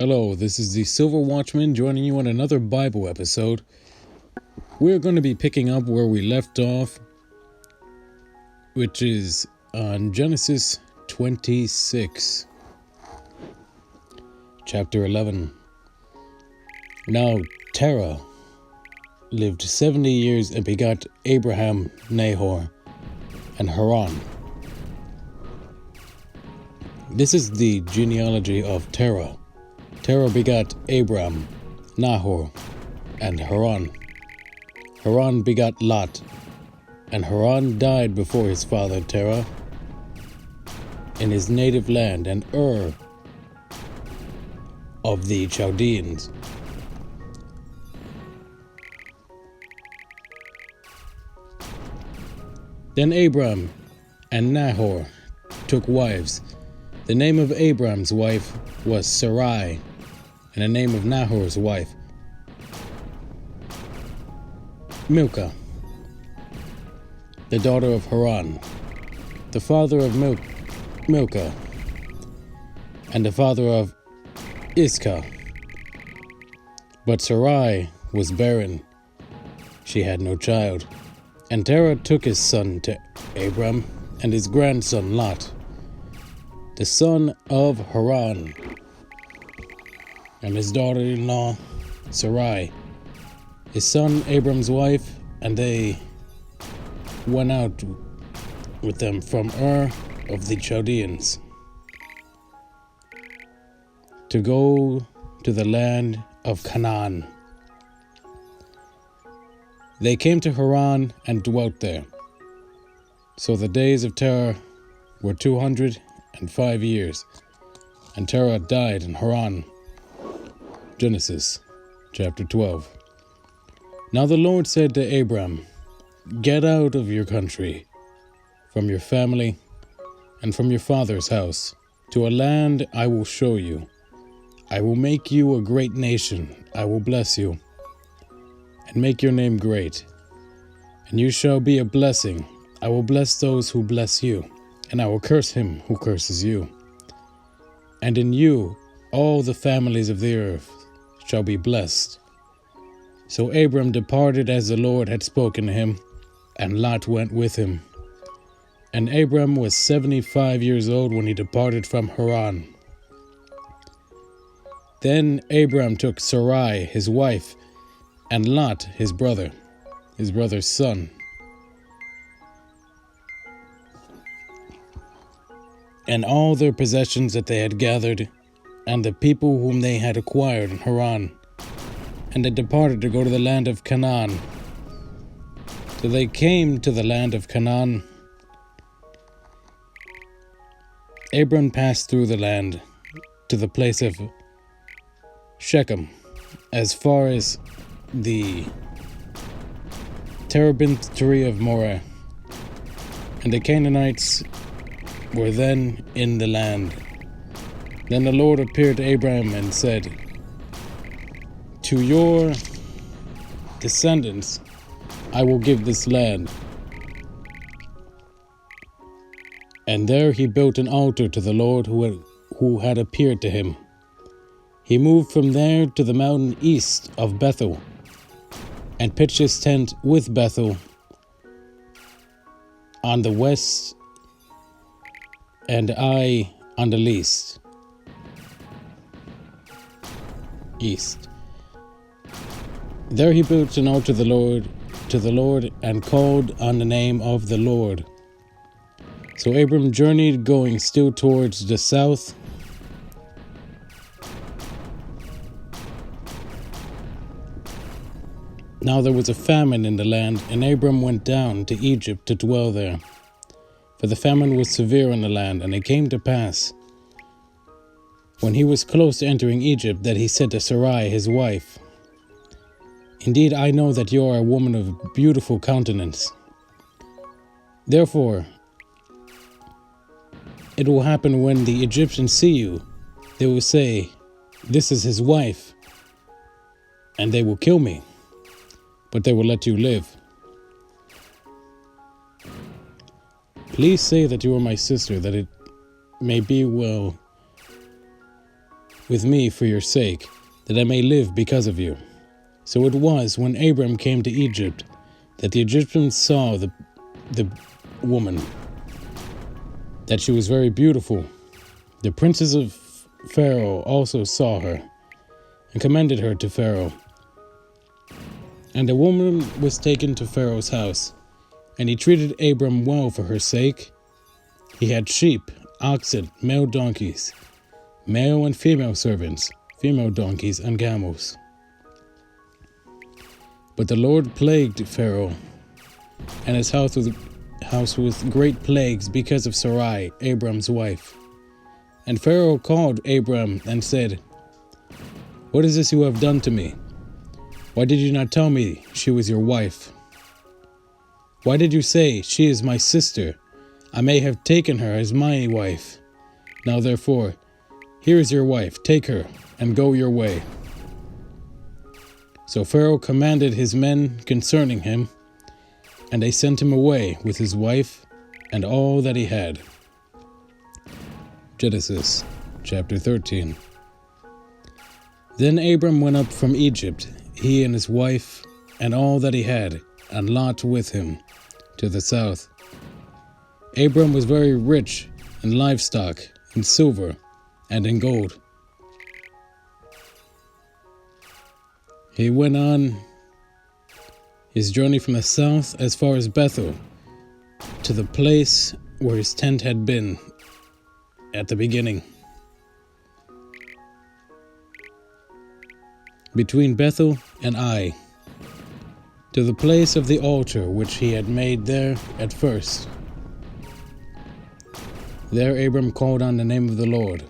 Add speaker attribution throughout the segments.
Speaker 1: Hello, this is the Silver Watchman joining you on another Bible episode. We're going to be picking up where we left off, which is on Genesis 26, chapter 11. Now Terah lived 70 years and begot Abraham, Nahor, and Haran. This is the genealogy of Terah. Terah begot Abram, Nahor, and Haran. Haran begot Lot, and Haran died before his father Terah in his native land and Ur of the Chaldeans. Then Abram and Nahor took wives. The name of Abram's wife was Sarai, and the name of Nahor's wife, Milcah, the daughter of Haran, the father of Milcah, and the father of Iscah. But Sarai was barren. She had no child. And Terah took his son to Abram and his grandson Lot, the son of Haran, and his daughter-in-law Sarai, his son Abram's wife, and they went out with them from Ur of the Chaldeans to go to the land of Canaan. They came to Haran and dwelt there. So the days of Terah were 205 years, and Terah died in Haran. Genesis chapter 12. Now the Lord said to Abram, "Get out of your country, from your family, and from your father's house, to a land I will show you. I will make you a great nation. I will bless you, and make your name great. And you shall be a blessing. I will bless those who bless you, and I will curse him who curses you. And in you all the families of the earth shall be blessed." So Abram departed as the Lord had spoken to him, and Lot went with him. And Abram was 75 years old when he departed from Haran. Then Abram took Sarai his wife, and Lot his brother's son, and all their possessions that they had gathered, and the people whom they had acquired in Haran, and they departed to go to the land of Canaan. So they came to the land of Canaan. Abram passed through the land to the place of Shechem, as far as the terebinth tree of Moreh, and the Canaanites were then in the land. Then the Lord appeared to Abram and said, "To your descendants I will give this land." And there he built an altar to the Lord who had appeared to him. He moved from there to the mountain east of Bethel, and pitched his tent with Bethel on the west, and Ai on the east. There he built an altar to the Lord, and called on the name of the Lord. So Abram journeyed, going still towards the south. Now there was a famine in the land, and Abram went down to Egypt to dwell there. For the famine was severe in the land, and it came to pass, when he was close to entering Egypt, that he said to Sarai his wife, "Indeed, I know that you are a woman of beautiful countenance. Therefore, it will happen when the Egyptians see you, they will say, 'This is his wife,' and they will kill me, but they will let you live. Please say that you are my sister, that it may be well with me for your sake, that I may live because of you." So it was, when Abram came to Egypt, that the Egyptians saw the woman, that she was very beautiful. The princes of Pharaoh also saw her, and commended her to Pharaoh. And the woman was taken to Pharaoh's house, and he treated Abram well for her sake. He had sheep, oxen, male donkeys, male and female servants, female donkeys, and camels. But the Lord plagued Pharaoh and his house with great plagues because of Sarai, Abram's wife. And Pharaoh called Abram and said, "What is this you have done to me? Why did you not tell me she was your wife? Why did you say, 'She is my sister'? I may have taken her as my wife. Now therefore, here is your wife, take her, and go your way." So Pharaoh commanded his men concerning him, and they sent him away with his wife and all that he had. Genesis chapter 13. Then Abram went up from Egypt, he and his wife and all that he had, and Lot with him, to the south. Abram was very rich in livestock, in silver, and in gold. He went on his journey from the south as far as Bethel, to the place where his tent had been at the beginning. Between Bethel and Ai, to the place of the altar which he had made there at first. There Abram called on the name of the Lord.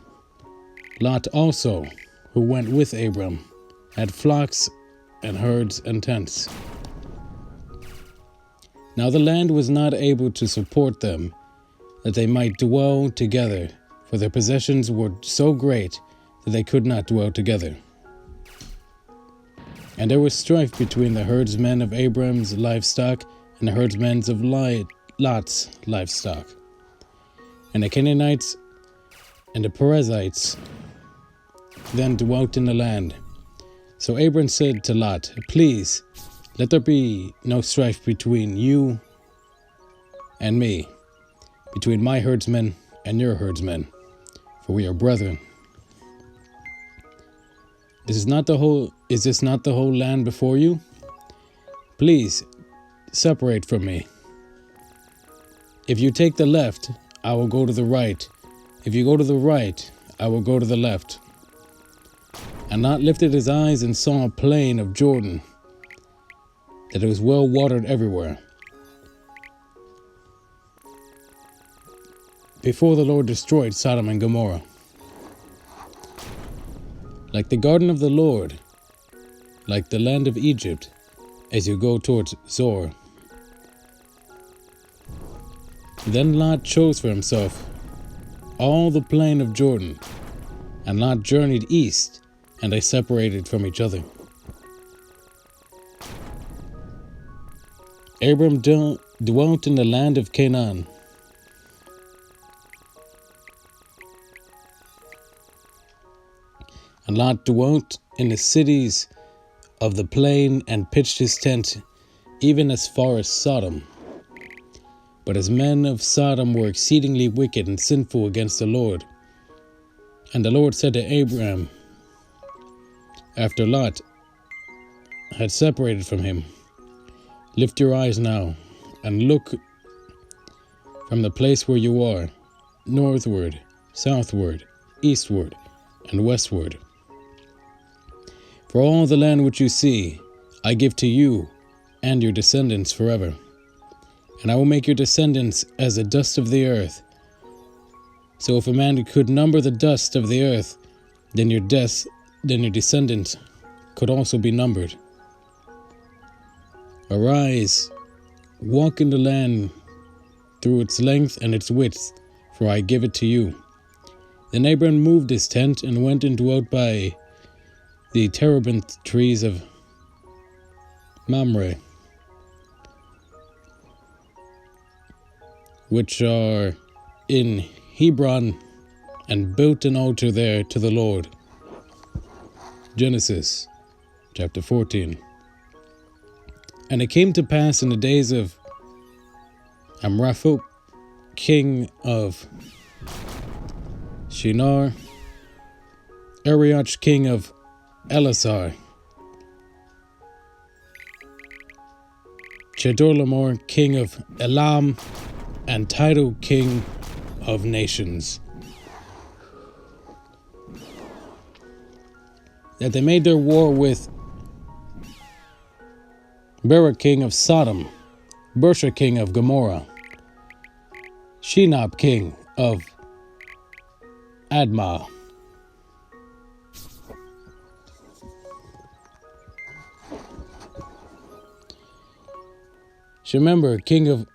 Speaker 1: Lot also, who went with Abram, had flocks and herds and tents. Now the land was not able to support them, that they might dwell together, for their possessions were so great that they could not dwell together. And there was strife between the herdsmen of Abram's livestock and the herdsmen of Lot's livestock. And the Canaanites and the Perizzites then dwelt in the land. So Abram said to Lot, "Please, let there be no strife between you and me, between my herdsmen and your herdsmen, for we are brethren. Is this not the whole land before you? Please, separate from me. If you take the left, I will go to the right. If you go to the right, I will go to the left." And Lot lifted his eyes and saw a plain of Jordan, that it was well watered everywhere, before the Lord destroyed Sodom and Gomorrah. Like the garden of the Lord, like the land of Egypt, as you go towards Zoar. Then Lot chose for himself all the plain of Jordan, and Lot journeyed east, and they separated from each other. Abram dwelt in the land of Canaan. And Lot dwelt in the cities of the plain and pitched his tent even as far as Sodom. But as men of Sodom were exceedingly wicked and sinful against the Lord. And the Lord said to Abram, after Lot had separated from him, "Lift your eyes now, and look from the place where you are, northward, southward, eastward, and westward. For all the land which you see, I give to you and your descendants forever. And I will make your descendants as the dust of the earth. So if a man could number the dust of the earth, then your descendants could also be numbered. Arise, walk in the land through its length and its width, for I give it to you." Then Abram moved his tent and went and dwelt by the terebinth trees of Mamre, which are in Hebron, and built an altar there to the Lord, Genesis chapter 14. And it came to pass in the days of Amraphel, king of Shinar, Arioch, king of Elasar, Chedorlaomer, king of Elam, and Tidal, king of nations, that they made their war with Bera, king of Sodom, Bersha, king of Gomorrah, Shinab, king of Admah, Shemember, king of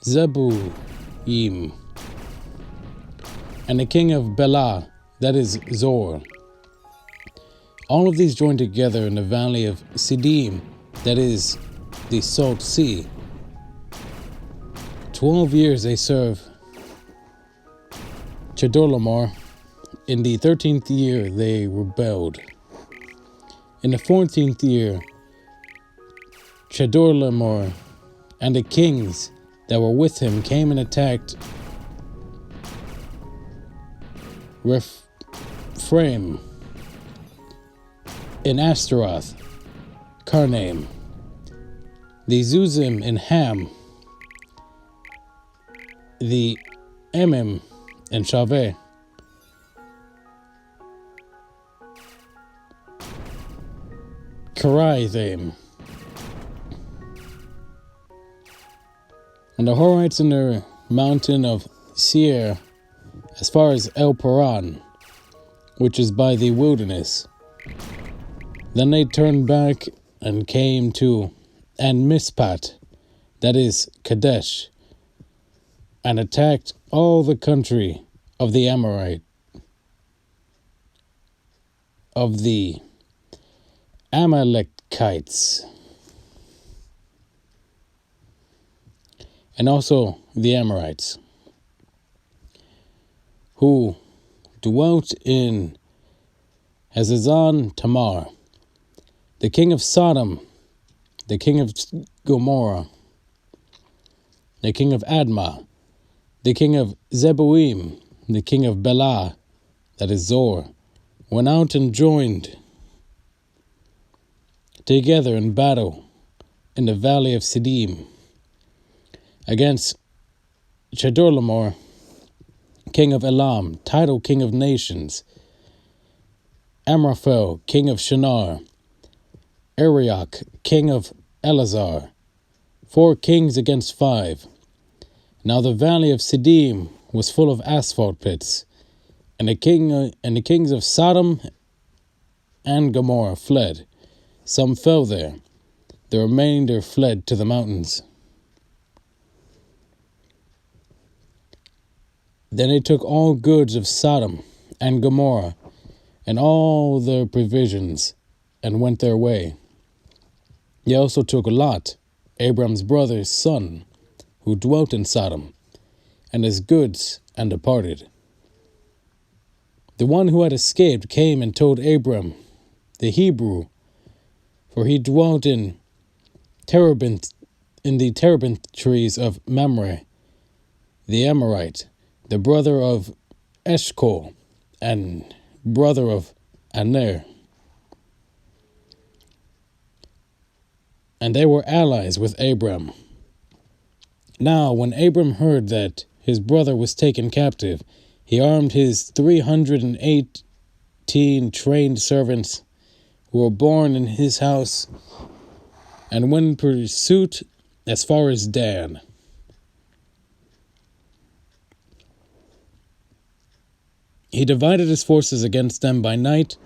Speaker 1: Zeboim, and the king of Bela, that is Zor. All of these joined together in the valley of Siddim, that is the Salt Sea. 12 years they serve Chedorlaomer. In the 13th year they rebelled. In the 14th year, Chedorlaomer and the kings that were with him came and attacked Rephaim in Ashtaroth, Karnaim, the Zuzim in Ham, the Emim in Shaveh, Kiriathaim, and the Horites in the mountain of Seir, as far as El Paran, which is by the wilderness. Then they turned back and came to Mizpat, that is Kadesh, and attacked all the country of the Amalekites, and also the Amorites, who dwelt in Hazazon Tamar, the king of Sodom, the king of Gomorrah, the king of Admah, the king of Zeboim, the king of Bela, that is Zor, went out and joined together in battle in the valley of Siddim against Chedorlaomer, king of Elam, Tidal, king of nations, Amraphel, king of Shinar, Arioch, king of Elazar, 4 kings against 5. Now the valley of Siddim was full of asphalt pits, and the kings of Sodom and Gomorrah fled. Some fell there. The remainder fled to the mountains. Then they took all goods of Sodom and Gomorrah, and all their provisions, and went their way. They also took Lot, Abram's brother's son, who dwelt in Sodom, and his goods, and departed. The one who had escaped came and told Abram, the Hebrew, for he dwelt in the terebinth trees of Mamre, the Amorite, the brother of Eshcol, and brother of Aner. And they were allies with Abram. Now, when Abram heard that his brother was taken captive, he armed his 318 trained servants who were born in his house, and went in pursuit as far as Dan. He divided his forces against them by night,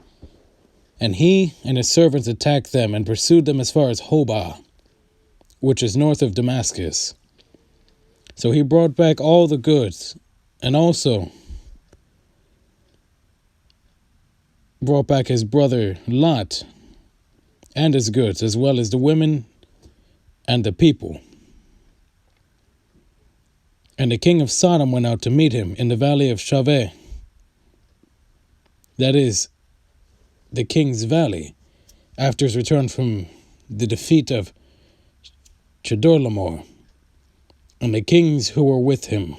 Speaker 1: and he and his servants attacked them and pursued them as far as Hobah, which is north of Damascus. So he brought back all the goods, and also brought back his brother Lot and his goods, as well as the women and the people. And the king of Sodom went out to meet him in the valley of Shaveh, that is the King's Valley after his return from the defeat of Chedorlaomer and the kings who were with him.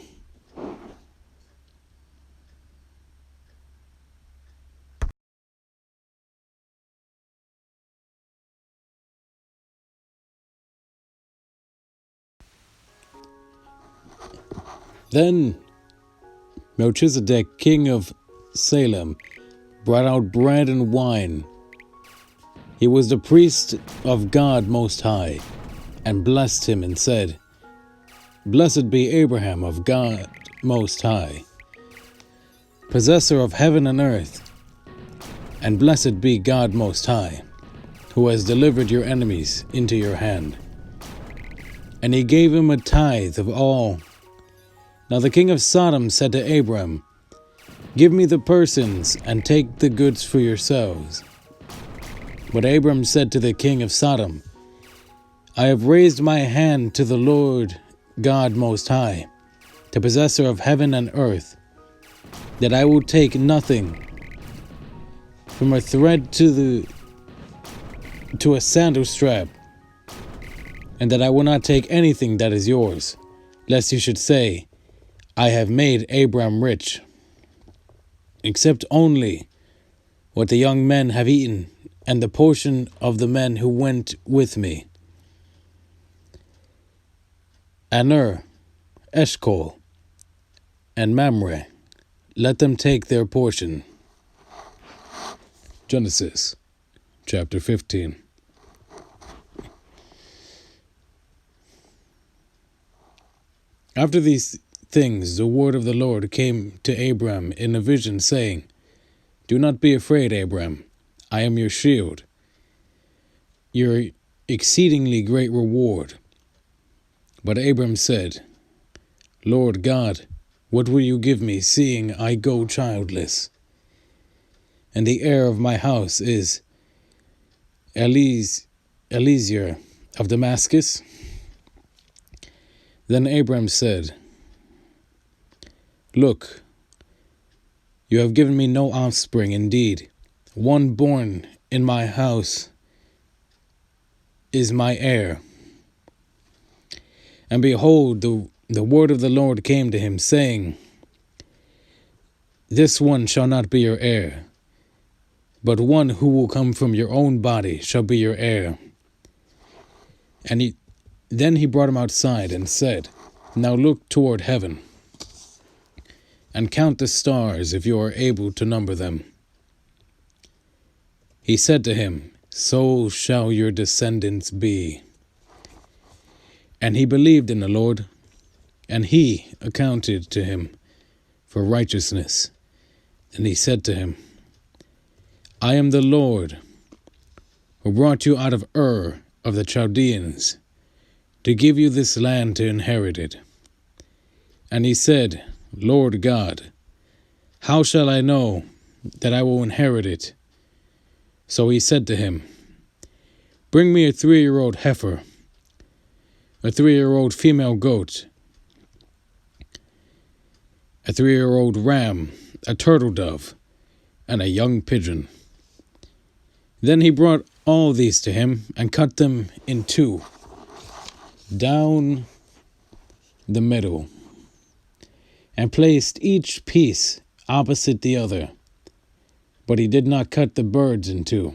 Speaker 1: Then Melchizedek, king of Salem, brought out bread and wine. He was the priest of God Most High, and blessed him and said, Blessed be Abraham of God Most High, possessor of heaven and earth, and blessed be God Most High, who has delivered your enemies into your hand. And he gave him a tithe of all. Now the king of Sodom said to Abram, Give me the persons, and take the goods for yourselves. But Abram said to the king of Sodom, I have raised my hand to the Lord God Most High, the possessor of heaven and earth, that I will take nothing, from a thread to a sandal strap, and that I will not take anything that is yours, lest you should say, I have made Abram rich, except only what the young men have eaten, and the portion of the men who went with me. Aner, Eshcol, and Mamre, let them take their portion. Genesis chapter 15. After these things, the word of the Lord came to Abram in a vision, saying, Do not be afraid, Abram. I am your shield, your exceedingly great reward. But Abram said, Lord God, what will you give me, seeing I go childless? And the heir of my house is Eliezer of Damascus? Then Abram said, Look, you have given me no offspring indeed. One born in my house is my heir. And behold, the word of the Lord came to him, saying, This one shall not be your heir, but one who will come from your own body shall be your heir. And then he brought him outside and said, Now look toward heaven, and count the stars if you are able to number them. He said to him, So shall your descendants be. And he believed in the Lord, and he accounted to him for righteousness. And he said to him, I am the Lord, who brought you out of Ur of the Chaldeans, to give you this land to inherit it. And he said, Lord God, how shall I know that I will inherit it? So he said to him, Bring me a 3-year-old heifer, a 3-year-old female goat, a 3-year-old ram, a turtle dove, and a young pigeon. Then he brought all these to him and cut them in two, down the middle, and placed each piece opposite the other. But he did not cut the birds in two.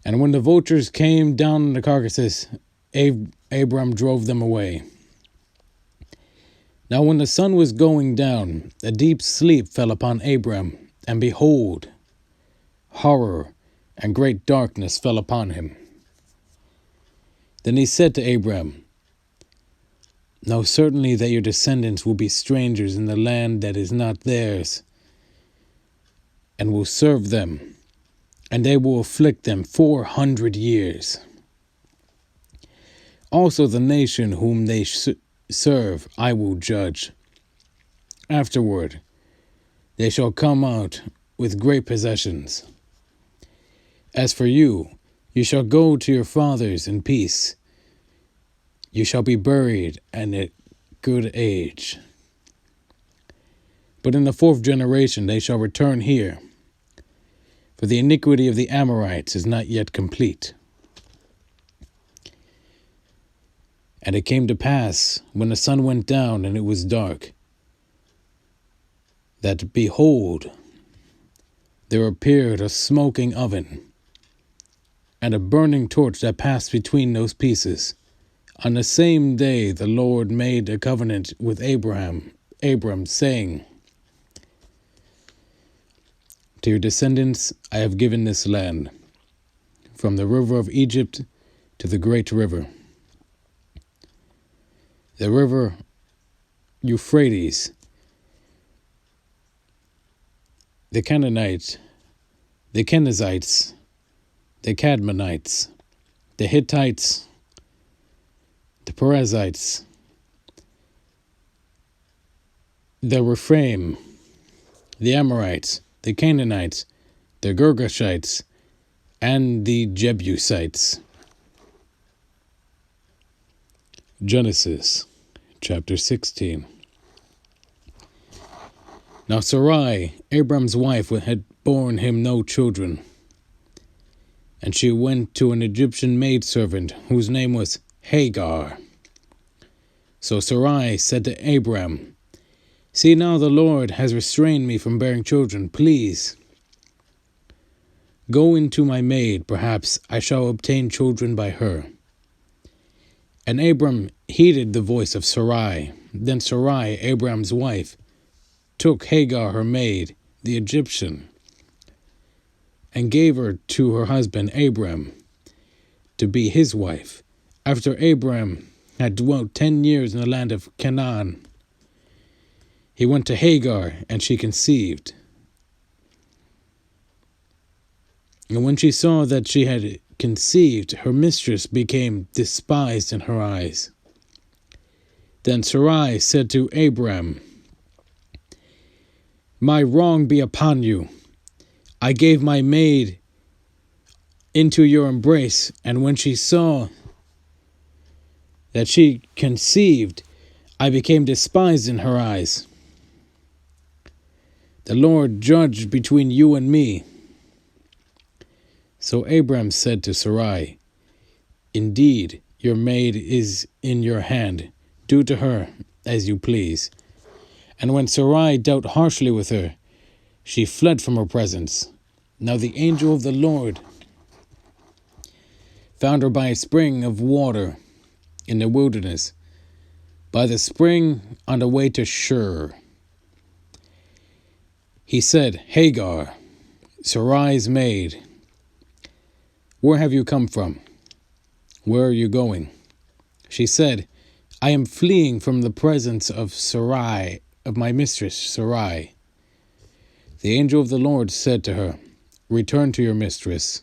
Speaker 1: And when the vultures came down on the carcasses, Abram drove them away. Now when the sun was going down, a deep sleep fell upon Abram, and behold, horror and great darkness fell upon him. Then he said to Abram, Know certainly that your descendants will be strangers in the land that is not theirs, and will serve them, and they will afflict them 400 years. Also the nation whom they serve I will judge. Afterward they shall come out with great possessions. As for you, you shall go to your fathers in peace. You shall be buried at a good age. But in the 4th generation they shall return here, for the iniquity of the Amorites is not yet complete. And it came to pass, when the sun went down and it was dark, that, behold, there appeared a smoking oven, and a burning torch that passed between those pieces. On the same day the Lord made a covenant with Abram, saying, to your descendants I have given this land, from the river of Egypt to the great river, the river Euphrates, the Canaanites, the Kenizzites, the Cadmonites, the Hittites, the Perizzites, the Rephaim, the Amorites, the Canaanites, the Girgashites, and the Jebusites. Genesis chapter 16. Now Sarai, Abram's wife, had borne him no children, and she went to an Egyptian maidservant whose name was Hagar. So Sarai said to Abram, see, now the Lord has restrained me from bearing children. Please, go into my maid, perhaps I shall obtain children by her. And Abram heeded the voice of Sarai. Then Sarai, Abram's wife, took Hagar her maid, the Egyptian, and gave her to her husband Abram, to be his wife, after Abram had dwelt 10 years in the land of Canaan. He went to Hagar, and she conceived. And when she saw that she had conceived, her mistress became despised in her eyes. Then Sarai said to Abram, my wrong be upon you. I gave my maid into your embrace, and when she saw that she conceived, I became despised in her eyes. The Lord judge between you and me. So Abram said to Sarai, indeed, your maid is in your hand. Do to her as you please. And when Sarai dealt harshly with her, she fled from her presence. Now the angel of the Lord found her by a spring of water in the wilderness, by the spring on the way to Shur. He said, Hagar, Sarai's maid, where have you come from? Where are you going? She said, I am fleeing from the presence of Sarai, of my mistress Sarai. The angel of the Lord said to her, return to your mistress,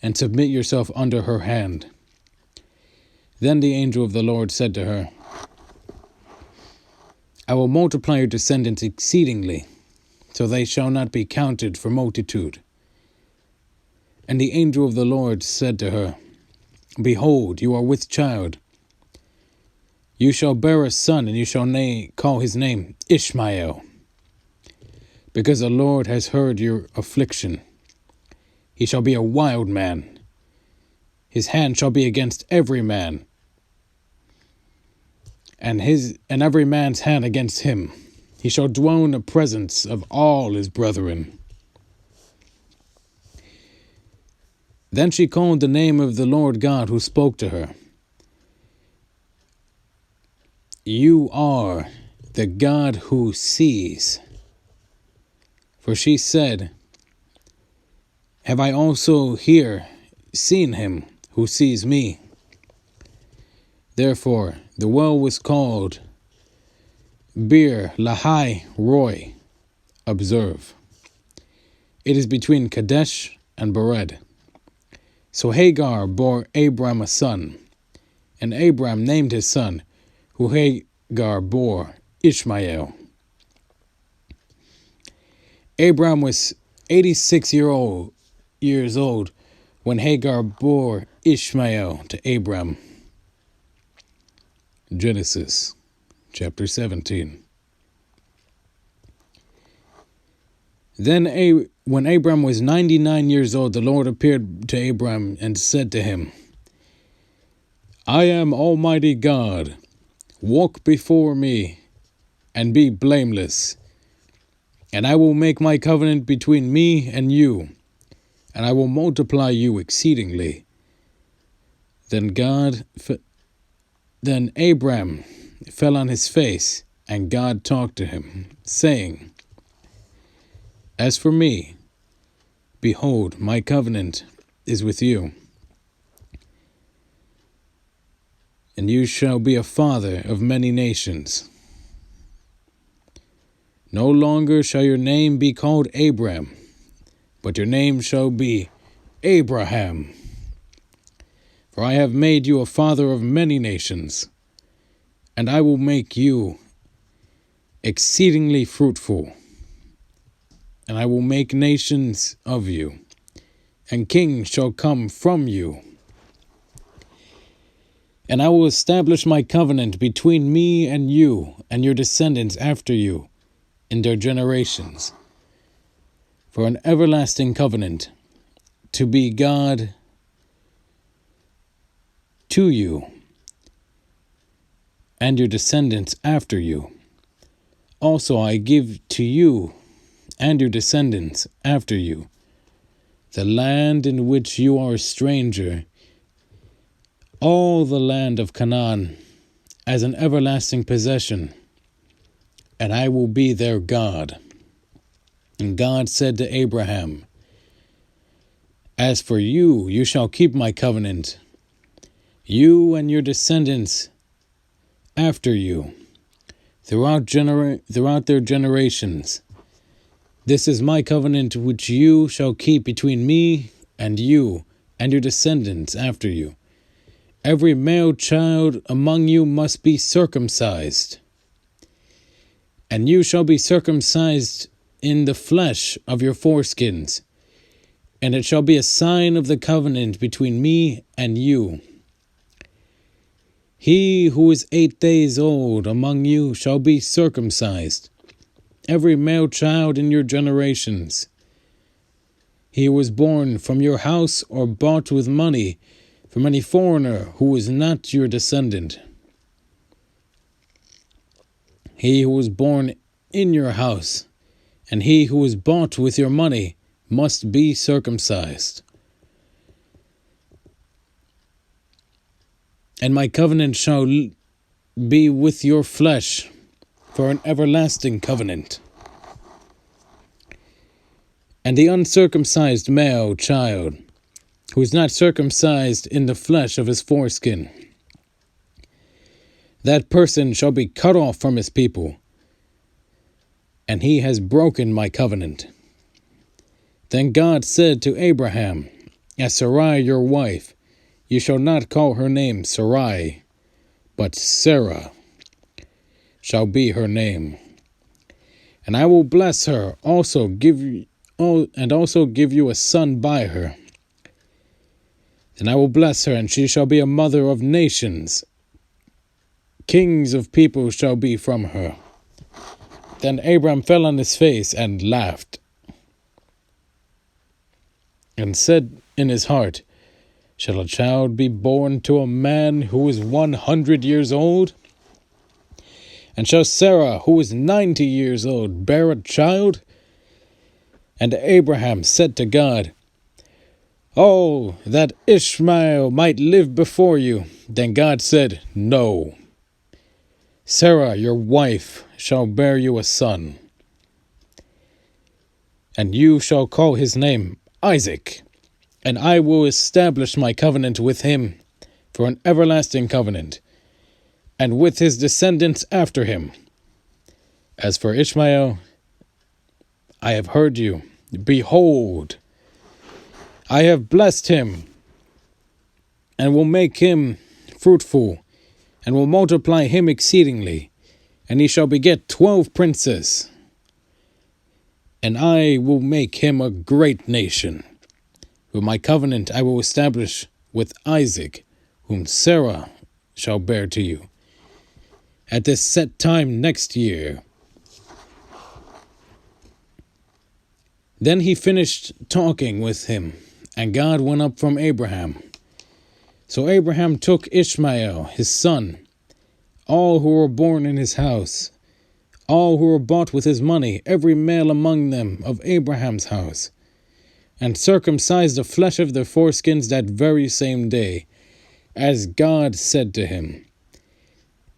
Speaker 1: and submit yourself under her hand. Then the angel of the Lord said to her, I will multiply your descendants exceedingly, so they shall not be counted for multitude. And the angel of the Lord said to her, behold, you are with child. You shall bear a son, and you shall call his name Ishmael, because the Lord has heard your affliction. He shall be a wild man. His hand shall be against every man, and every man's hand against him. He shall dwell in the presence of all his brethren. Then she called the name of the Lord God who spoke to her. You are the God who sees. For she said, have I also here seen him who sees me? Therefore the well was called Bir Lahai Roy. Observe, it is between Kadesh and Bered. So Hagar bore Abram a son, and Abram named his son, who Hagar bore, Ishmael. Abram was 86 years old when Hagar bore Ishmael to Abram. Genesis chapter 17. When Abram was 99 years old, the Lord appeared to Abram and said to him, I am Almighty God. Walk before me and be blameless, and I will make my covenant between me and you, and I will multiply you exceedingly. Then Abram fell on his face, and God talked to him, saying, As for me, behold, my covenant is with you, and you shall be a father of many nations. No longer shall your name be called Abram, but your name shall be Abraham. For I have made you a father of many nations, and I will make you exceedingly fruitful, and I will make nations of you, and kings shall come from you. And I will establish my covenant between me and you and your descendants after you in their generations, for an everlasting covenant, to be God to you and your descendants after you. Also I give to you and your descendants after you the land in which you are a stranger, all the land of Canaan, as an everlasting possession, and I will be their God. And God said to Abraham, As for you, you shall keep my covenant, you and your descendants after you, throughout their generations. This is my covenant which you shall keep between me and you and your descendants after you. Every male child among you must be circumcised, and you shall be circumcised in the flesh of your foreskins, and it shall be a sign of the covenant between me and you. He who is 8 days old among you shall be circumcised, every male child in your generations. He who was born from your house or bought with money from any foreigner who is not your descendant. He who was born in your house, and he who was bought with your money, must be circumcised. And my covenant shall be with your flesh for an everlasting covenant. And the uncircumcised male child, who is not circumcised in the flesh of his foreskin, that person shall be cut off from his people, and he has broken my covenant. Then God said to Abraham, As Sarai your wife, you shall not call her name Sarai, but Sarah shall be her name. And I will bless her, also give you a son by her. And I will bless her, and she shall be a mother of nations. Kings of people shall be from her. Then Abram fell on his face and laughed, and said in his heart, Shall a child be born to a man who is 100 years old? And shall Sarah, who is 90 years old, bear a child? And Abraham said to God, Oh, that Ishmael might live before you. Then God said, No. Sarah, your wife, shall bear you a son, and you shall call his name Isaac, and I will establish my covenant with him for an everlasting covenant, and with his descendants after him. As for Ishmael, I have heard you. Behold, I have blessed him, and will make him fruitful, and will multiply him exceedingly, and he shall beget 12 princes. And I will make him a great nation. But my covenant I will establish with Isaac, whom Sarah shall bear to you, at this set time next year. Then he finished talking with him, and God went up from Abraham. So Abraham took Ishmael, his son, all who were born in his house, all who were bought with his money, every male among them of Abraham's house, and circumcised the flesh of their foreskins that very same day, as God said to him.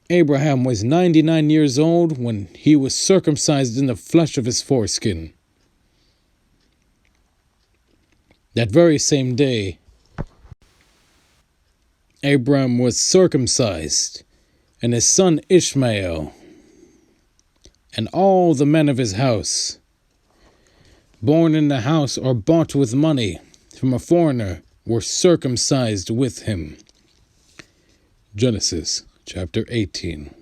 Speaker 1: Abraham was 99 years old when he was circumcised in the flesh of his foreskin. That very same day, Abraham was circumcised, and his son Ishmael, and all the men of his house, born in the house or bought with money from a foreigner, were circumcised with him. Genesis chapter 18.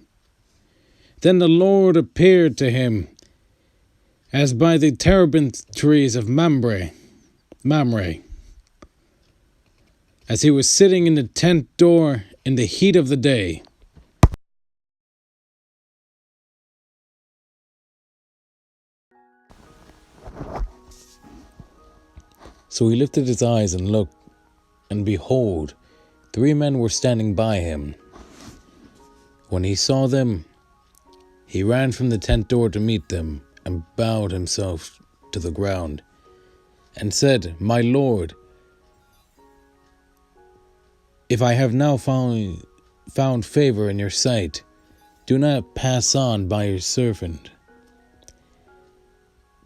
Speaker 1: Then the Lord appeared to him as by the terebinth trees of Mamre, as he was sitting in the tent door in the heat of the day. So he lifted his eyes and looked, and behold, 3 men were standing by him. When he saw them, he ran from the tent door to meet them, and bowed himself to the ground, and said, My Lord, if I have now found favor in your sight, do not pass on by your servant.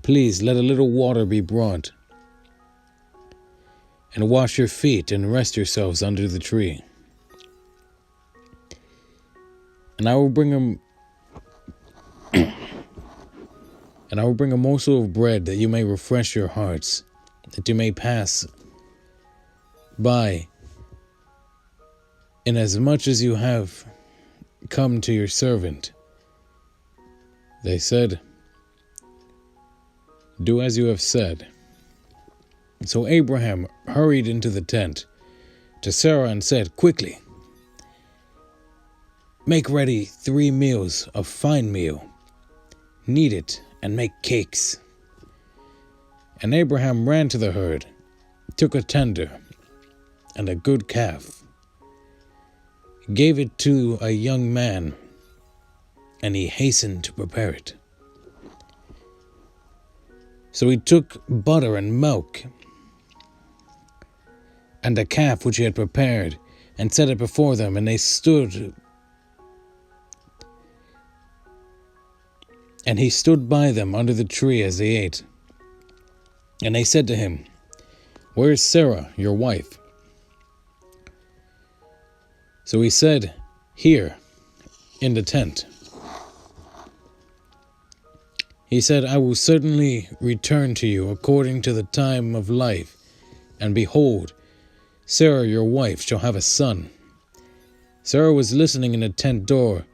Speaker 1: Please let a little water be brought, and wash your feet and rest yourselves under the tree. And I will bring a morsel of bread that you may refresh your hearts, that you may pass by, inasmuch as you have come to your servant. They said, Do as you have said. So Abraham hurried into the tent to Sarah and said, Quickly, make ready 3 meals of fine meal, knead it, and make cakes. And Abraham ran to the herd, took a tender and a good calf, gave it to a young man, and he hastened to prepare it. So he took butter and milk, and a calf which he had prepared, and set it before them, and they stood. And he stood by them under the tree as they ate. And they said to him, Where is Sarah, your wife? So he said, Here, in the tent. He said, I will certainly return to you according to the time of life, and behold, Sarah your wife shall have a son. Sarah was listening in the tent door,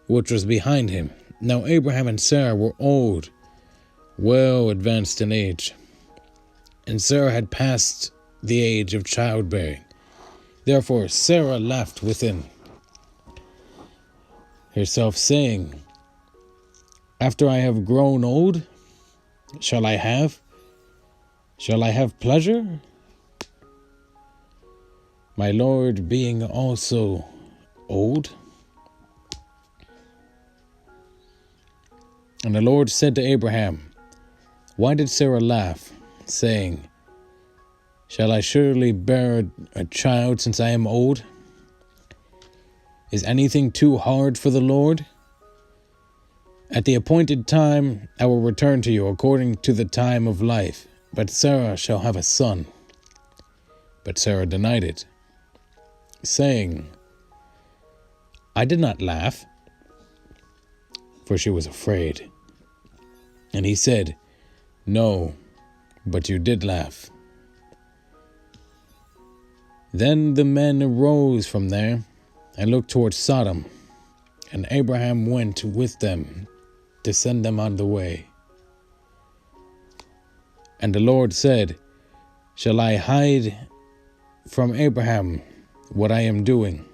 Speaker 1: which was behind him. Now Abraham and Sarah were old, well advanced in age, and Sarah had passed the age of childbearing. Therefore Sarah laughed within herself, saying, After I have grown old, shall I have pleasure? My Lord being also old. And the Lord said to Abraham, Why did Sarah laugh, saying, Shall I surely bear a child since I am old? Is anything too hard for the Lord? At the appointed time I will return to you according to the time of life, but Sarah shall have a son. But Sarah denied it, saying, I did not laugh, for she was afraid. And he said, No, but you did laugh. Then the men arose from there and looked towards Sodom, and Abraham went with them to send them on the way. And the Lord said, Shall I hide from Abraham what I am doing?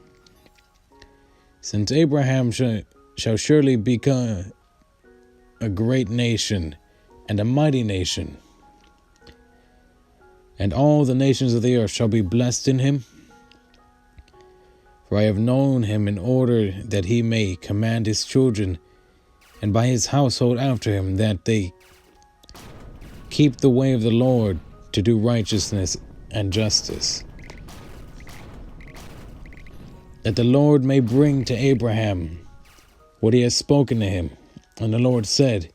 Speaker 1: Since Abraham shall surely become a great nation and a mighty nation, and all the nations of the earth shall be blessed in him. For I have known him in order that he may command his children, and by his household after him, that they keep the way of the Lord to do righteousness and justice. That the Lord may bring to Abraham what he has spoken to him. And the Lord said,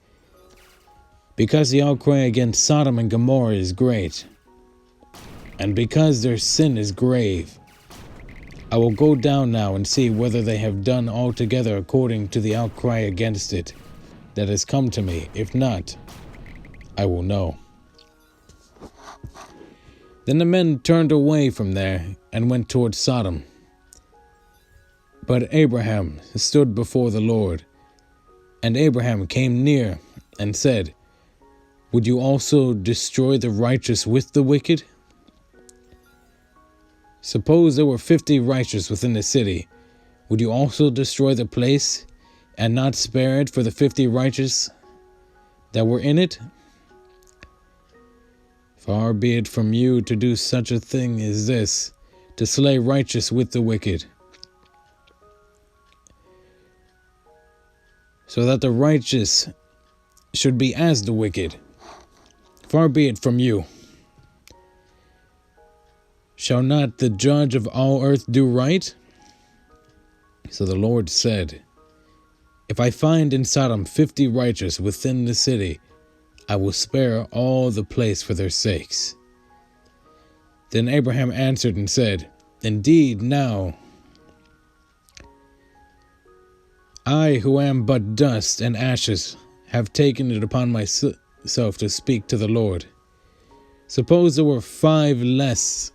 Speaker 1: because the outcry against Sodom and Gomorrah is great, and because their sin is grave, I will go down now and see whether they have done altogether according to the outcry against it that has come to me. If not, I will know. Then the men turned away from there and went toward Sodom. But Abraham stood before the Lord, and Abraham came near and said, would you also destroy the righteous with the wicked? Suppose there were 50 righteous within the city, would you also destroy the place and not spare it for the 50 righteous that were in it? Far be it from you to do such a thing as this, to slay righteous with the wicked, so that the righteous should be as the wicked. Far be it from you. Shall not the judge of all earth do right? So the Lord said, if I find in Sodom 50 righteous within the city, I will spare all the place for their sakes. Then Abraham answered and said, indeed, now I, who am but dust and ashes, have taken it upon myself to speak to the Lord. Suppose there were 5 less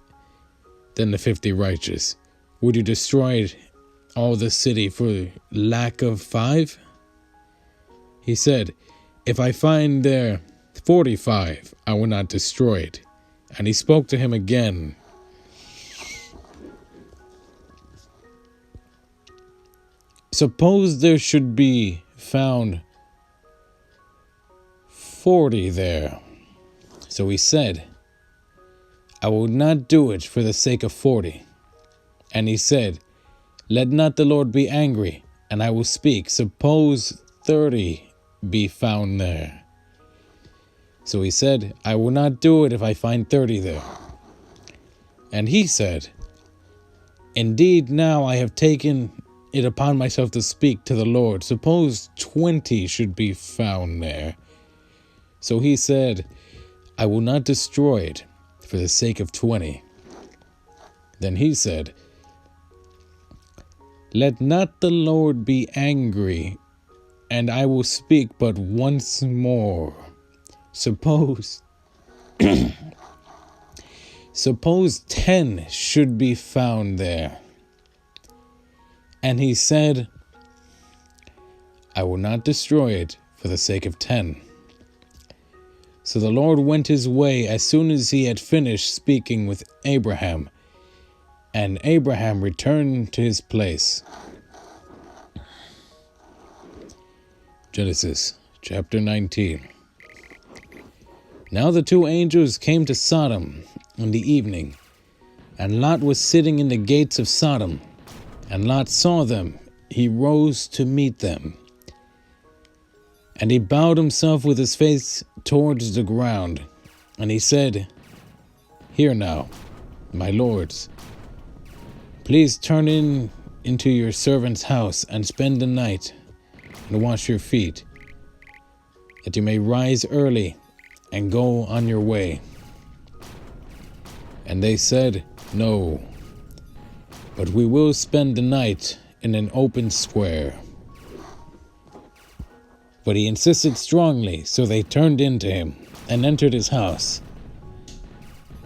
Speaker 1: than the 50 righteous, would you destroy all the city for lack of 5? He said, if I find there 45, I will not destroy it. And he spoke to him again. Suppose there should be found 40 there. So he said, I will not do it for the sake of 40. And he said, let not the Lord be angry, and I will speak. Suppose 30 be found there. So he said, I will not do it if I find 30 there. And he said, indeed, now I have taken it upon myself to speak to the Lord. Suppose 20 should be found there. So he said, I will not destroy it for the sake of 20. Then he said, let not the Lord be angry, and I will speak but once more. Suppose 10 should be found there. And he said, I will not destroy it for the sake of 10. So the Lord went his way as soon as he had finished speaking with Abraham, and Abraham returned to his place. Genesis chapter 19. Now the 2 angels came to Sodom in the evening, and Lot was sitting in the gates of Sodom. And Lot saw them. He rose to meet them. And he bowed himself with his face towards the ground. And he said, hear now, my lords, please turn into your servant's house and spend the night and wash your feet, that you may rise early and go on your way. And they said, no, but we will spend the night in an open square. But he insisted strongly, so they turned into him and entered his house.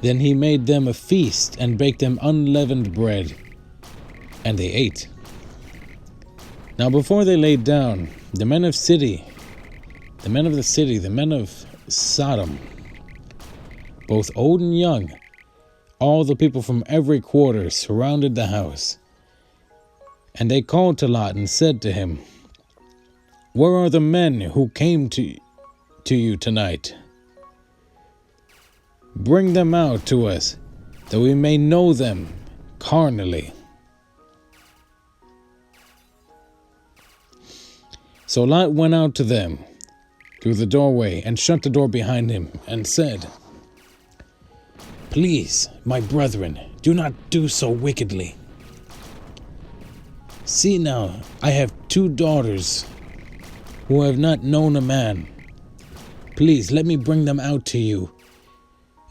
Speaker 1: Then he made them a feast and baked them unleavened bread, and they ate. Now before they laid down, the men of the men of Sodom, both old and young, all the people from every quarter surrounded the house. And they called to Lot and said to him, where are the men who came to you tonight? Bring them out to us, that we may know them carnally. So Lot went out to them through the doorway and shut the door behind him and said, Please, my brethren, do not do so wickedly. See now, I have 2 daughters who have not known a man. Please let me bring them out to you,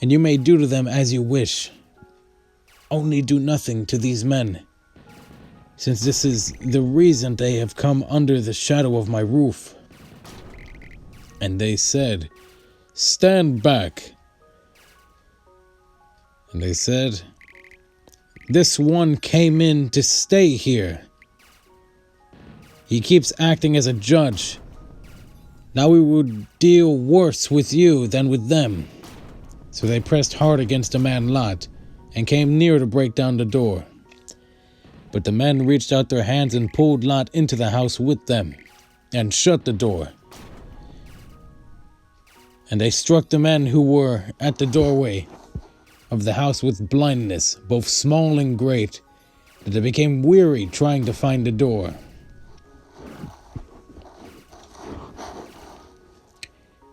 Speaker 1: and you may do to them as you wish. Only do nothing to these men, since this is the reason they have come under the shadow of my roof. And they said, Stand back. And they said, This one came in to stay here. He keeps acting as a judge. Now we would deal worse with you than with them. So they pressed hard against the man Lot, and came near to break down the door. But the men reached out their hands and pulled Lot into the house with them, and shut the door. And they struck the men who were at the doorway of the house with blindness, both small and great, that they became weary trying to find the door.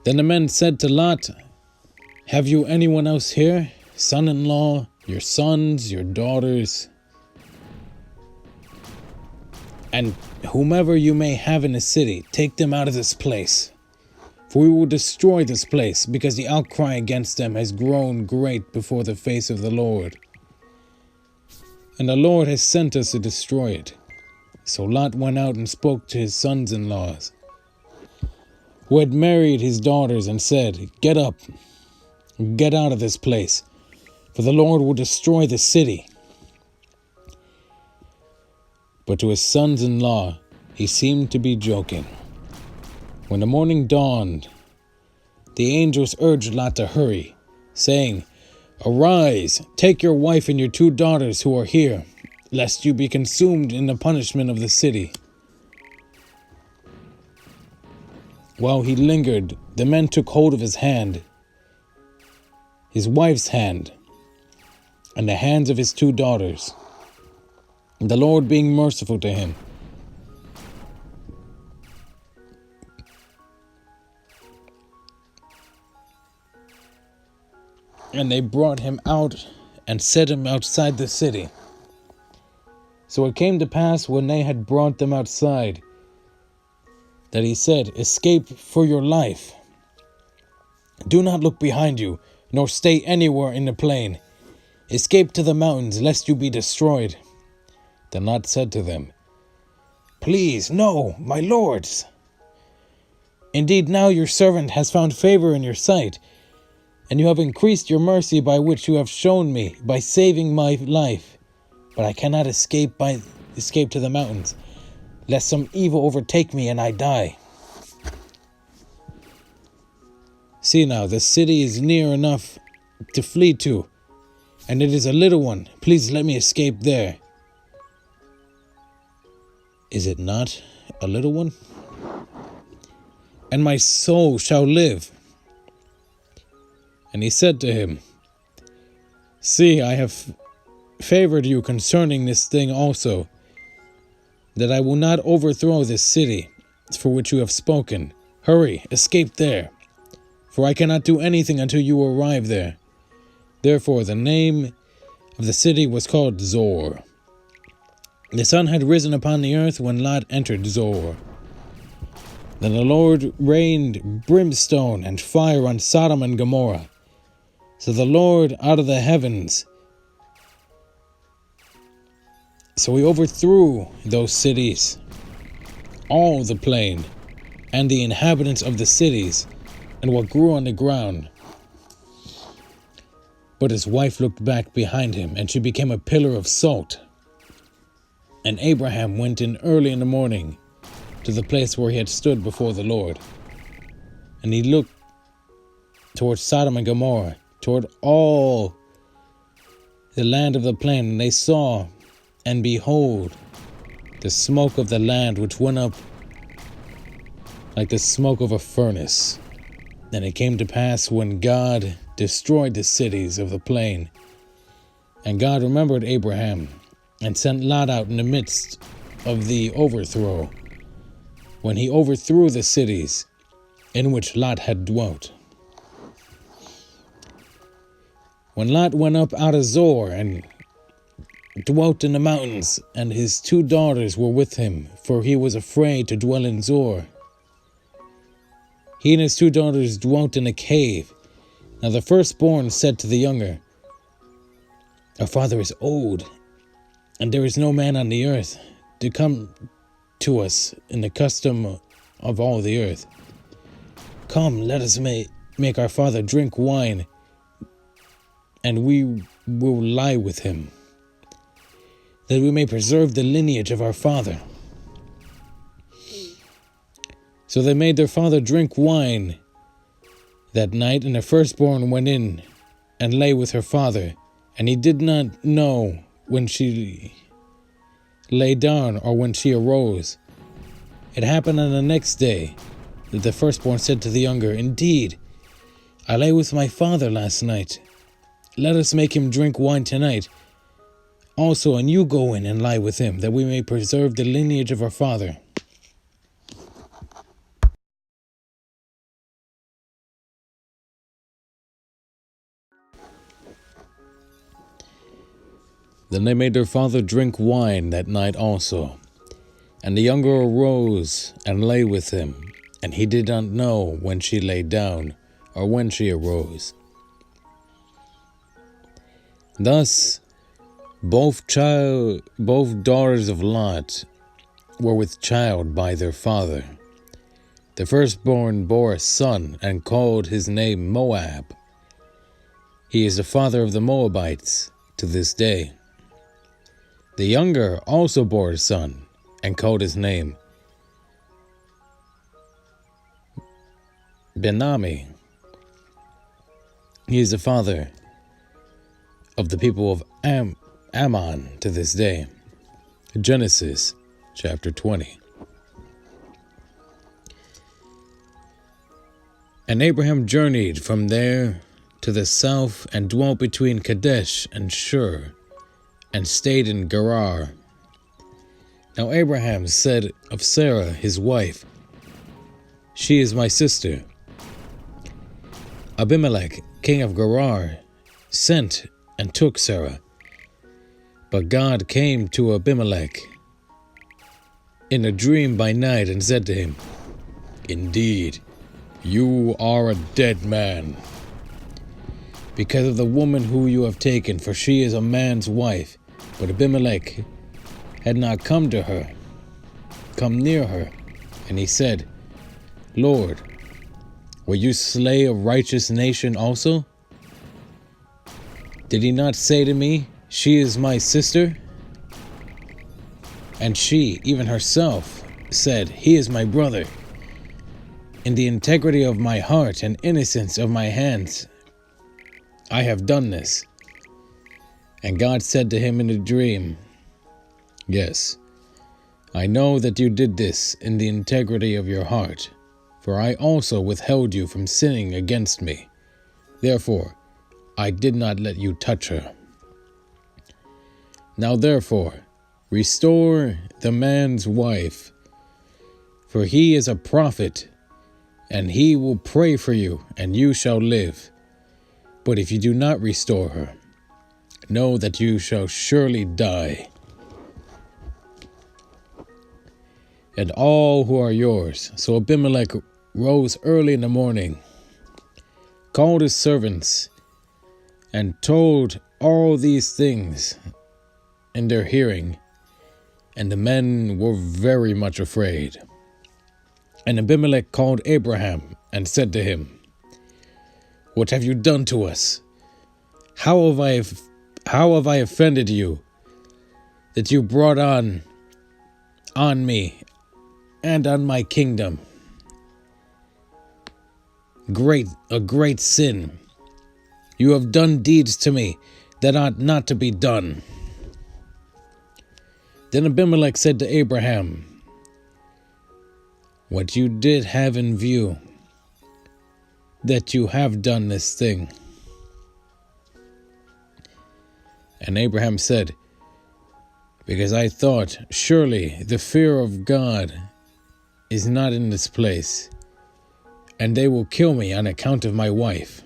Speaker 1: Then the men said to Lot, Have you anyone else here? Son-in-law, your sons, your daughters, and whomever you may have in the city, take them out of this place. For we will destroy this place, because the outcry against them has grown great before the face of the Lord. And the Lord has sent us to destroy it. So Lot went out and spoke to his sons-in-laws, who had married his daughters, and said, Get up, get out of this place, for the Lord will destroy the city. But to his sons-in-law he seemed to be joking. When the morning dawned, the angels urged Lot to hurry, saying, Arise, take your wife and your 2 daughters who are here, lest you be consumed in the punishment of the city. While he lingered, the men took hold of his hand, his wife's hand, and the hands of his 2 daughters, the Lord being merciful to him. And they brought him out and set him outside the city. So it came to pass, when they had brought them outside, that he said, Escape for your life. Do not look behind you, nor stay anywhere in the plain. Escape to the mountains, lest you be destroyed. Then Lot said to them, Please, no, my lords. Indeed, now your servant has found favor in your sight, and you have increased your mercy by which you have shown me, by saving my life. But I cannot escape to the mountains, lest some evil overtake me and I die. See now, the city is near enough to flee to, and it is a little one. Please let me escape there. Is it not a little one? And my soul shall live. And he said to him, See, I have favored you concerning this thing also, that I will not overthrow this city for which you have spoken. Hurry, escape there, for I cannot do anything until you arrive there. Therefore the name of the city was called Zor. The sun had risen upon the earth when Lot entered Zor. Then the Lord rained brimstone and fire on Sodom and Gomorrah. So the Lord out of the heavens. So he overthrew those cities, all the plain, and the inhabitants of the cities, and what grew on the ground. But his wife looked back behind him, and she became a pillar of salt. And Abraham went in early in the morning to the place where he had stood before the Lord. And he looked toward Sodom and Gomorrah, toward all the land of the plain, and they saw, and behold, the smoke of the land which went up like the smoke of a furnace. And it came to pass, when God destroyed the cities of the plain. And God remembered Abraham and sent Lot out in the midst of the overthrow, when he overthrew the cities in which Lot had dwelt. When Lot went up out of Zoar and dwelt in the mountains, and his 2 daughters were with him, for he was afraid to dwell in Zoar. He and his 2 daughters dwelt in a cave. Now the firstborn said to the younger, "Our father is old, and there is no man on the earth to come to us in the custom of all the earth. Come, let us make our father drink wine, and we will lie with him, that we may preserve the lineage of our father." So they made their father drink wine that night, and the firstborn went in and lay with her father, and he did not know when she lay down or when she arose. It happened on the next day that the firstborn said to the younger, "Indeed, I lay with my father last night. Let us make him drink wine tonight also, and you go in and lie with him, that we may preserve the lineage of our father." Then they made their father drink wine that night also. And the younger arose and lay with him, and he did not know when she lay down or when she arose. Thus both daughters of Lot were with child by their father. The firstborn bore a son and called his name Moab. He is the father of the Moabites to this day. The younger also bore a son and called his name Benami. He is the father of the people of Ammon to this day. Genesis chapter 20. And Abraham journeyed from there to the south and dwelt between Kadesh and Shur, and stayed in Gerar. Now Abraham said of Sarah his wife, "She is my sister." Abimelech, king of Gerar, sent and took Sarah. But God came to Abimelech in a dream by night and said to him, "Indeed, you are a dead man, because of the woman who you have taken, for she is a man's wife." But Abimelech had not come near her. And he said, "Lord, will you slay a righteous nation also? Did he not say to me, 'She is my sister'? And she, even herself, said, 'He is my brother.' In the integrity of my heart and innocence of my hands, I have done this." And God said to him in a dream, "Yes, I know that you did this in the integrity of your heart, for I also withheld you from sinning against me. Therefore, I did not let you touch her. Now therefore, restore the man's wife, for he is a prophet, and he will pray for you, and you shall live. But if you do not restore her, know that you shall surely die, and all who are yours." So Abimelech rose early in the morning, called his servants, and told all these things in their hearing, and the men were very much afraid. And Abimelech called Abraham and said to him, "What have you done to us? How have I offended you, that you brought on me and on my kingdom a great sin? You have done deeds to me that ought not to be done." Then Abimelech said to Abraham, "What you did have in view, that you have done this thing. And Abraham said, because I thought, surely the fear of God is not in this place, and they will kill me on account of my wife.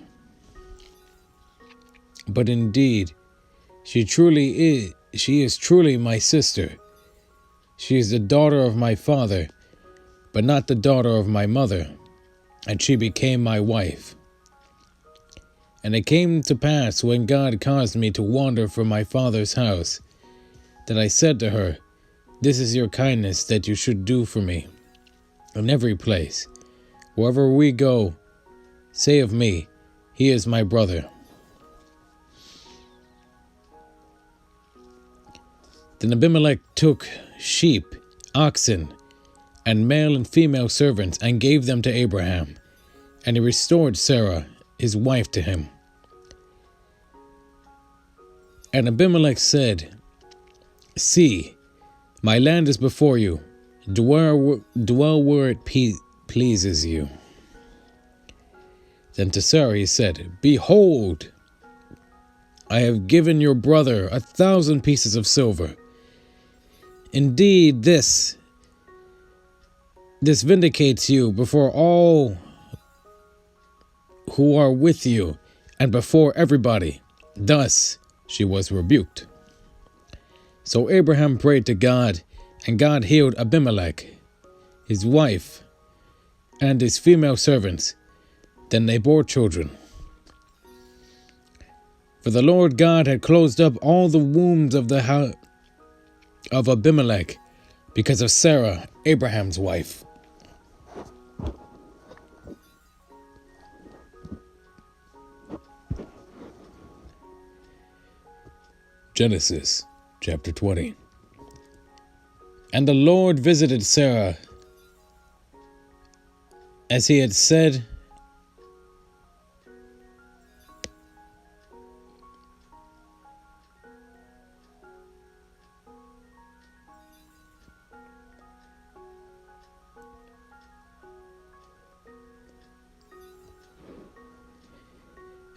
Speaker 1: But indeed, she is truly my sister. She is the daughter of my father, but not the daughter of my mother, and she became my wife. And it came to pass, when God caused me to wander from my father's house, that I said to her, this is your kindness that you should do for me. In every place, wherever we go, say of me, he is my brother. Then Abimelech took sheep, oxen, and male and female servants, and gave them to Abraham, and he restored Sarah, his wife, to him. And Abimelech said, see, my land is before you. Dwell where it pleases you. Then to Sarah he said, behold, I have given your brother 1,000 pieces of silver. Indeed, this vindicates you before all who are with you, and before everybody. Thus she was rebuked. So Abraham prayed to God, and God healed Abimelech, his wife, and his female servants. Then they bore children. For the Lord God had closed up all the wombs of the house of Abimelech, because of Sarah, Abraham's wife. Genesis chapter 20. And the Lord visited Sarah, as he had said,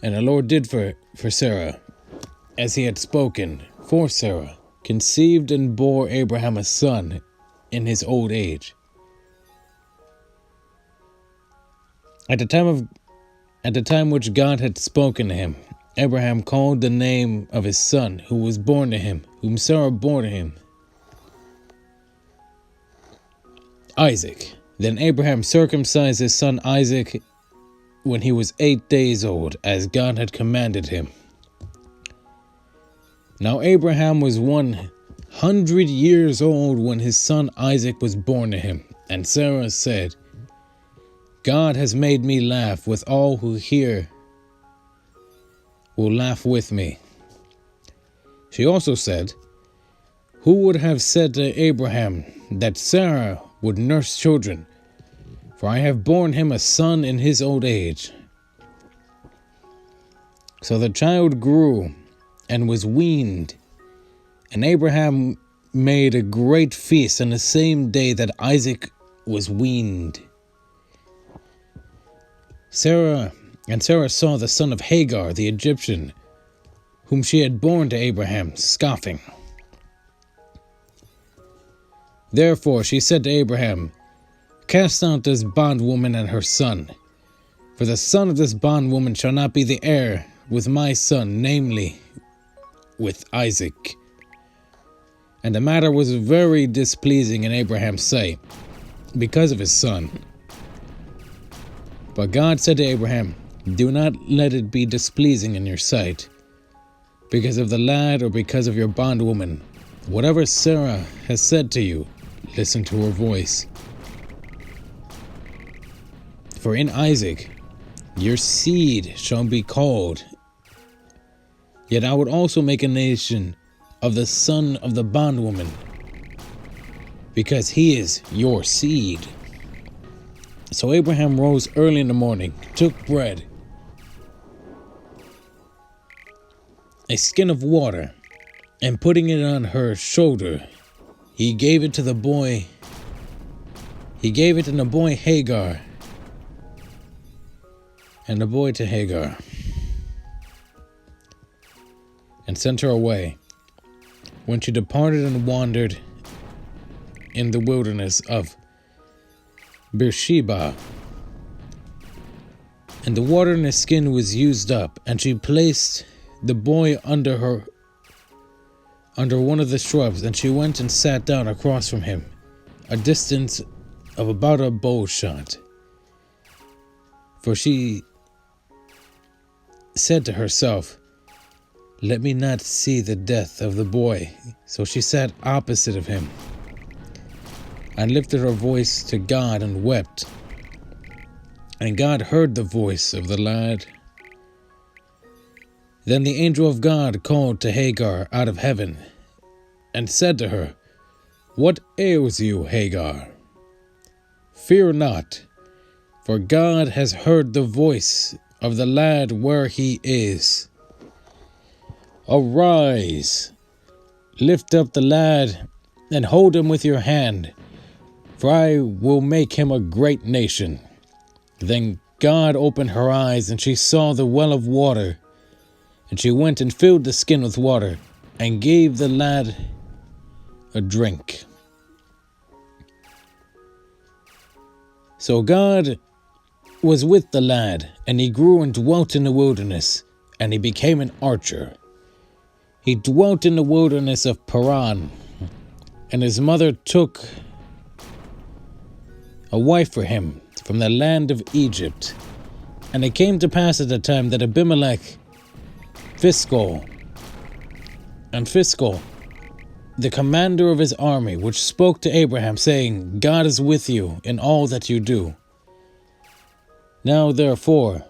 Speaker 1: and the Lord did for Sarah, as he had spoken. For Sarah conceived and bore Abraham a son in his old age. At the time which God had spoken to him, Abraham called the name of his son who was born to him, whom Sarah bore to him, Isaac. Then Abraham circumcised his son Isaac when he was 8 days old, as God had commanded him. Now Abraham was 100 years old when his son Isaac was born to him. And Sarah said, God has made me laugh, with all who hear will laugh with me. She also said, who would have said to Abraham that Sarah would nurse children? For I have borne him a son in his old age. So the child grew and was weaned, and Abraham made a great feast on the same day that Isaac was weaned. Sarah saw the son of Hagar the Egyptian, whom she had borne to Abraham, scoffing. Therefore she said to Abraham, cast out this bondwoman and her son, for the son of this bondwoman shall not be the heir with my son, namely, with Isaac. And the matter was very displeasing in Abraham's sight, because of his son. But God said to Abraham, do not let it be displeasing in your sight, because of the lad or because of your bondwoman. Whatever Sarah has said to you, listen to her voice. For in Isaac your seed shall be called. Yet I would also make a nation of the son of the bondwoman, because he is your seed. So Abraham rose early in the morning, took bread, a skin of water, and putting it on her shoulder, he gave it to the boy. He gave it to the boy Hagar, and the boy to Hagar. and sent her away, when she departed and wandered in the wilderness of Beersheba. And the water in his skin was used up, and she placed the boy under one of the shrubs, and she went and sat down across from him, a distance of about a bow shot. For she said to herself, "Let me not see the death of the boy." So she sat opposite of him, and lifted her voice to God and wept. And God heard the voice of the lad. Then the angel of God called to Hagar out of heaven, and said to her, "What ails you, Hagar? Fear not, for God has heard the voice of the lad where he is. Arise, lift up the lad, and hold him with your hand, for I will make him a great nation." Then God opened her eyes, and she saw the well of water, and she went and filled the skin with water, and gave the lad a drink. So God was with the lad, and he grew and dwelt in the wilderness, and he became an archer. He dwelt in the wilderness of Paran, and his mother took a wife for him from the land of Egypt. And it came to pass at the time that Abimelech, Phicol, the commander of his army, which spoke to Abraham, saying, "God is with you in all that you do. Now therefore,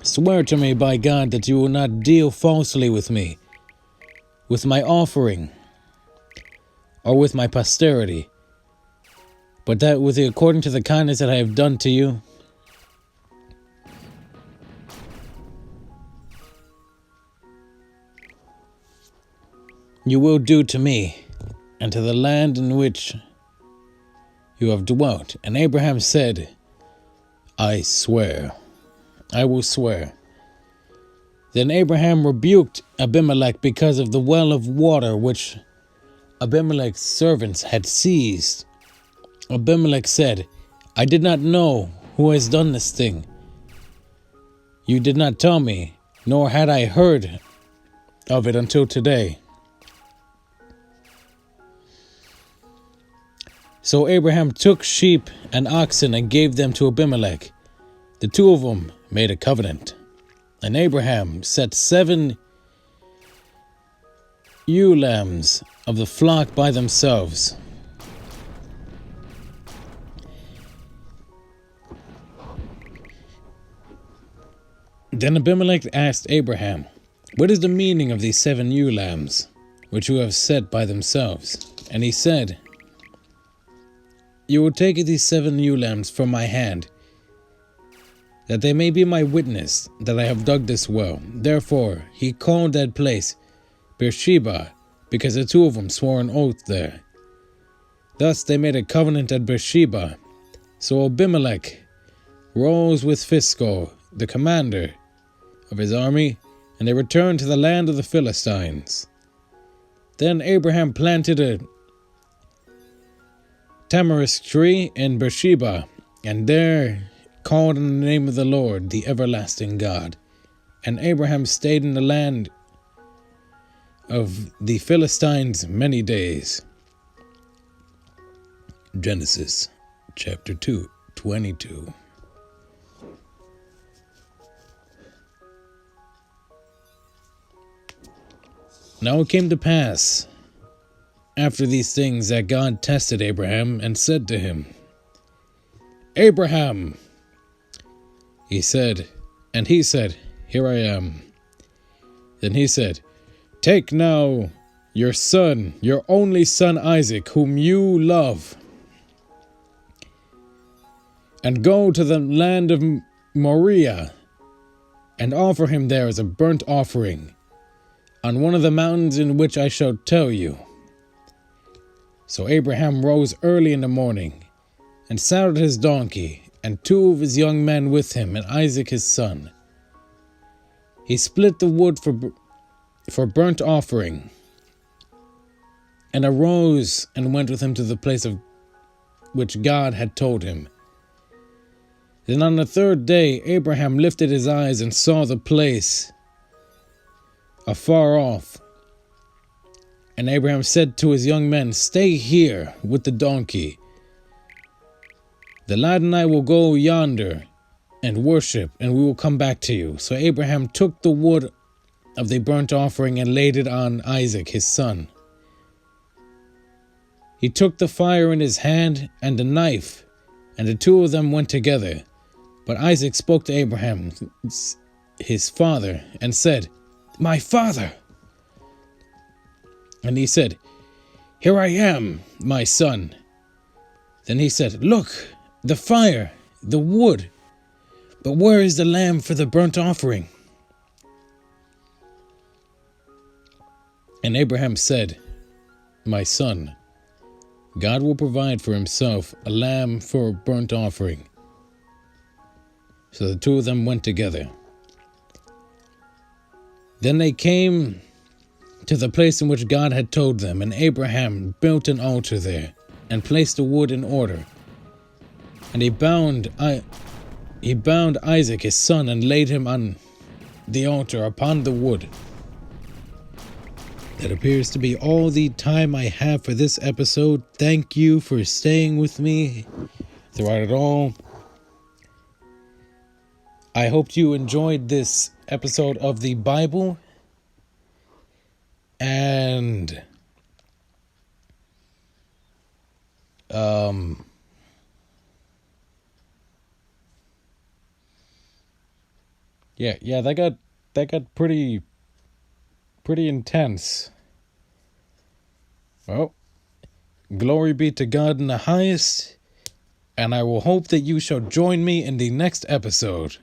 Speaker 1: swear to me by God that you will not deal falsely with me, with my offering, or with my posterity, but that according to the kindness that I have done to you, you will do to me, and to the land in which you have dwelt." And Abraham said, "I swear, I will swear." Then Abraham rebuked Abimelech because of the well of water which Abimelech's servants had seized. Abimelech said, "I did not know who has done this thing. You did not tell me, nor had I heard of it until today." So Abraham took sheep and oxen and gave them to Abimelech. The two of them made a covenant. And Abraham set 7 ewe lambs of the flock by themselves. Then Abimelech asked Abraham, "What is the meaning of these 7 ewe lambs, which you have set by themselves?" And he said, "You will take these 7 ewe lambs from my hand, that they may be my witness that I have dug this well." Therefore he called that place Beersheba, because the two of them swore an oath there. Thus they made a covenant at Beersheba. So Abimelech rose with Phicol, the commander of his army, and they returned to the land of the Philistines. Then Abraham planted a tamarisk tree in Beersheba, and there called on the name of the Lord, the everlasting God. And Abraham stayed in the land of the Philistines many days. Genesis chapter 22. Now it came to pass after these things that God tested Abraham and said to him, "Abraham." He said, and he said, "Here I am." Then he said, "Take now your son, your only son Isaac, whom you love, and go to the land of Moriah, and offer him there as a burnt offering on one of the mountains in which I shall tell you." So Abraham rose early in the morning, and saddled his donkey, and 2 of his young men with him, and Isaac his son. He split the wood for burnt offering, and arose and went with him to the place of which God had told him. Then on the third day Abraham lifted his eyes and saw the place afar off. And Abraham said to his young men, "Stay here with the donkey. The lad and I will go yonder and worship, and we will come back to you." So Abraham took the wood of the burnt offering and laid it on Isaac his son. He took the fire in his hand and a knife, and the two of them went together. But Isaac spoke to Abraham, his father, and said, "My father." And he said, "Here I am, my son." Then he said, "Look, the fire, the wood, but where is the lamb for the burnt offering?" And Abraham said, "My son, God will provide for himself a lamb for a burnt offering." So the two of them went together. Then they came to the place in which God had told them, and Abraham built an altar there and placed the wood in order. And he bound Isaac his son and laid him on the altar upon the wood. That appears to be all the time I have for this episode. Thank you for staying with me throughout it all. I hope you enjoyed this episode of the Bible. And yeah, that got pretty intense. Well, glory be to God in the highest, and I will hope that you shall join me in the next episode.